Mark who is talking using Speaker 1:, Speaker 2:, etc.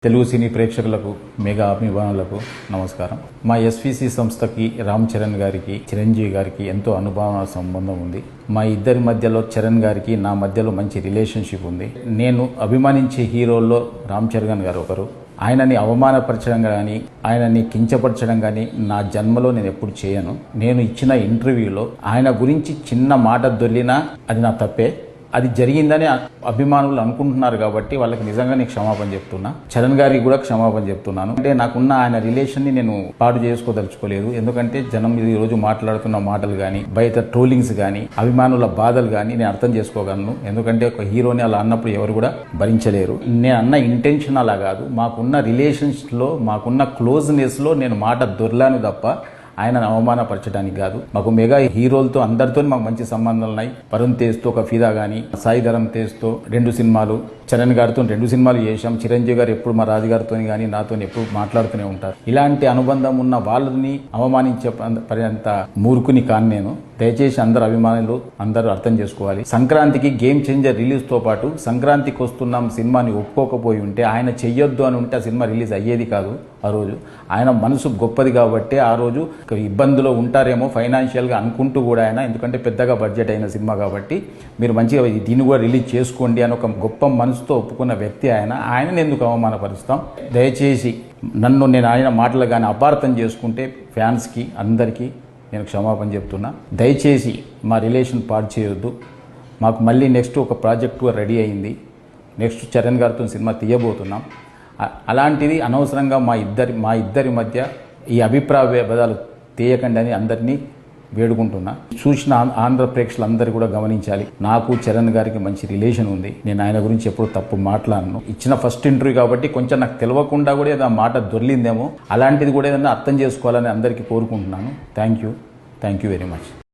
Speaker 1: తెలుగు సినీ ప్రేక్షకులకు మెగా అభిమానులకు నమస్కారం. మా ఎస్విసి సంస్థకి రామ్ చరణ్ గారికి చిరంజీవి గారికి ఎంతో అనుభవ సంబంధం ఉంది. మా ఇద్దరి మధ్యలో చరణ్ గారికి నా మధ్యలో మంచి రిలేషన్షిప్ ఉంది. నేను అభిమానించే హీరోల్లో రామ్ చరణ్ గారు ఒకరు. ఆయనని అవమానపరచడం కానీ ఆయనని కించపరచడం కానీ నా జన్మలో నేను ఎప్పుడు చేయను. నేను ఇచ్చిన ఇంటర్వ్యూలో ఆయన గురించి చిన్న మాట దొల్లినా అది నా తప్పే. అది జరిగిందని అభిమానులు అనుకుంటున్నారు కాబట్టి వాళ్ళకి నిజంగా నేను క్షమాపణ చెప్తున్నా. చరణ్ గారికి కూడా క్షమాపణ చెప్తున్నాను. అంటే నాకున్న ఆయన రిలేషన్ని నేను పాడు చేసుకోదలుచుకోలేదు. ఎందుకంటే జనం ఈ రోజు మాట్లాడుతున్న మాటలు కానీ బయట ట్రోలింగ్స్ కానీ అభిమానుల బాధలు కానీ నేను అర్థం చేసుకోగలను. ఎందుకంటే ఒక హీరోని అలా అన్నప్పుడు ఎవరు కూడా భరించలేరు. నేను అన్న ఇంటెన్షన్ అలా కాదు. మాకున్న రిలేషన్స్లో మాకున్న క్లోజ్నెస్లో నేను మాట దొర్లాను తప్ప ఆయనను అవమానపరచడానికి కాదు. మాకు మెగా హీరోలతో అందరితో మాకు మంచి సంబంధాలు ఉన్నాయి. వరుణ్ తేజ్తో ఒక ఫిదా కానీ, సాయి ధరమ్ తేజ్తో 2 సినిమాలు, చరణ్ గారితో 2 సినిమాలు చేశాం. చిరంజీవి గారు ఎప్పుడు మా రాజుగారితో కానీ నాతో ఎప్పుడు మాట్లాడుతూనే ఉంటారు. ఇలాంటి అనుబంధం ఉన్న వాళ్ళని అవమానించే పర్యంత మూర్ఖుని కాను నేను. దయచేసి అందరు అభిమానులు అందరూ అర్థం చేసుకోవాలి. సంక్రాంతికి గేమ్ చేంజర్ రిలీజ్తో పాటు సంక్రాంతికి వస్తున్నాం సినిమాని ఒప్పుకోకపోయి ఉంటే, ఆయన చెయ్యొద్దు అని ఉంటే ఆ సినిమా రిలీజ్ అయ్యేది కాదు. ఆ రోజు ఆయన మనసు గొప్పది కాబట్టి ఆ రోజు ఇబ్బందులో ఉంటారేమో ఫైనాన్షియల్గా అనుకుంటూ కూడా ఆయన, ఎందుకంటే పెద్దగా బడ్జెట్ అయిన సినిమా కాబట్టి మీరు మంచిగా దీన్ని కూడా రిలీజ్ చేసుకోండి అని ఒక గొప్ప మనసుతో ఒప్పుకున్న వ్యక్తి ఆయన. ఆయనని ఎందుకు అవమానపరుస్తాం? దయచేసి నేను ఆయన మాటలు కానీ అపార్థం చేసుకుంటే ఫ్యాన్స్కి అందరికీ నేను క్షమాపణ చెప్తున్నా. దయచేసి మా రిలేషన్ పాడు చేయొద్దు. మాకు మళ్ళీ నెక్స్ట్ ఒక ప్రాజెక్టు రెడీ అయింది. నెక్స్ట్ చరణ్ గారితో సినిమా తీయబోతున్నాం. అలాంటిది అనవసరంగా మా ఇద్దరి మధ్య ఈ అభిప్రాయ భేదాలు తీయకండి అని అందరినీ వేడుకుంటున్నా. చూసిన ఆంధ్ర ప్రేక్షకులందరూ కూడా గమనించాలి. నాకు చరణ్ గారికి మంచి రిలేషన్ ఉంది. నేను ఆయన గురించి ఎప్పుడు తప్పు మాట్లాడను. ఇచ్చిన ఫస్ట్ ఇంటర్వ్యూ కాబట్టి కొంచెం నాకు తెలియకుండా కూడా ఏదైనా మాట దొర్లిందేమో, అలాంటిది కూడా ఏదైనా అర్థం చేసుకోవాలని అందరికీ కోరుకుంటున్నాను. Thank you very much.